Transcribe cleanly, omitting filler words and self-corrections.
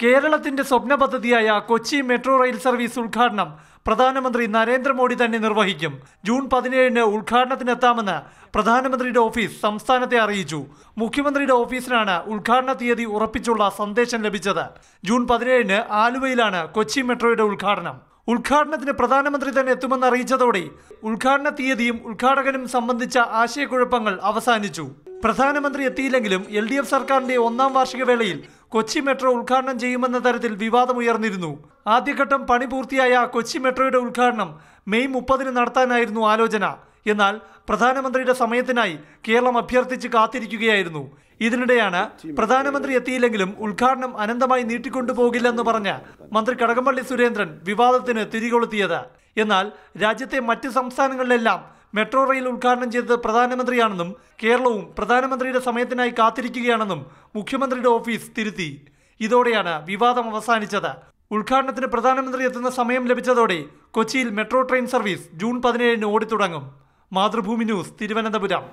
കേരളത്തിന്റെ സ്വപ്ന പദ്ധതിയായ Kochi metro rail service ഉദ്ഘാടനം പ്രധാനമന്ത്രി നരേന്ദ്രമോദി തന്നെ നിർവഹിക്കും. ജൂൺ 17-ന് ഉദ്ഘാടനത്തിനെത്താമെന്ന് പ്രധാനമന്ത്രിയുടെ ഓഫീസ് സംസ്ഥാനത്തെ അറിയിച്ചു. മുഖ്യമന്ത്രിയുടെ ഓഫീസിനാണ് ഉദ്ഘാടന തീയതി ഉറപ്പിച്ചുള്ള സന്ദേശം ലഭിച്ചത്. ജൂൺ 17-ന് ആലുവയിലാണ് കൊച്ചി മെട്രോയുടെ ഉദ്ഘാടനം. ഉദ്ഘാടനത്തിന് പ്രധാനമന്ത്രി തന്നെ എത്തുമെന്ന് അറിയിച്ചതോടെ ഉദ്ഘാടന തീയതിയും ഉദ്ഘാടകനും സംബന്ധിച്ച ആശയക്കുഴപ്പങ്ങൾ അവസാനിച്ചു. പ്രധാനമന്ത്രി എത്തിയില്ലെങ്കിലും LDF സർക്കാരിന്റെ 1ാം വാർഷിക വേളയിൽ കൊച്ചി മെട്രോ ഉദ്ഘാടനം ചെയ്യുമെന്ന തരത്തിൽ വിവാദമുയർന്നിരുന്നു. ആദ്യഘട്ടം പണി പൂർത്തിയായ കൊച്ചി മെട്രോയുടെ ഉദ്ഘാടനം മെയ് 30-ന് നടത്താനായിരുന്നു ആലോചന. എന്നാൽ പ്രധാനമന്ത്രിയുടെ സമയത്തിനായി കേരളം അഭ്യർത്ഥിച്ച് കാത്തിരിക്കുകയായിരുന്നു. ഇതിനിടെയാണ് പ്രധാനമന്ത്രി എത്തിയില്ലെങ്കിലും ഉദ്ഘാടനം അനന്തമായി നീട്ടിക്കൊണ്ടുപോകില്ലെന്ന് പറഞ്ഞ് മന്ത്രി കടകംപള്ളി സുരേന്ദ്രൻ വിവാദത്തിന് തിരികൊളുത്തിയത്. എന്നാൽ രാജ്യത്തെ മറ്റ് സംസ്ഥാനങ്ങളിലെല്ലാം മെട്രോ റെയിൽ ഉദ്ഘാടനം ചെയ്തത് പ്രധാനമന്ത്രിയാണെന്നും കേരളവും പ്രധാനമന്ത്രിയുടെ സമയത്തിനായി കാത്തിരിക്കുകയാണെന്നും മുഖ്യമന്ത്രിയുടെ ഓഫീസ് തിരുത്തി. ഇതോടെയാണ് വിവാദം അവസാനിച്ചത്. ഉദ്ഘാടനത്തിന് പ്രധാനമന്ത്രി എത്തുന്ന സമയം ലഭിച്ചതോടെ കൊച്ചിയിൽ മെട്രോ ട്രെയിൻ സർവീസ് ജൂൺ 17-ന് ഓടിത്തുടങ്ങും. മാതൃഭൂമി ന്യൂസ്, തിരുവനന്തപുരം.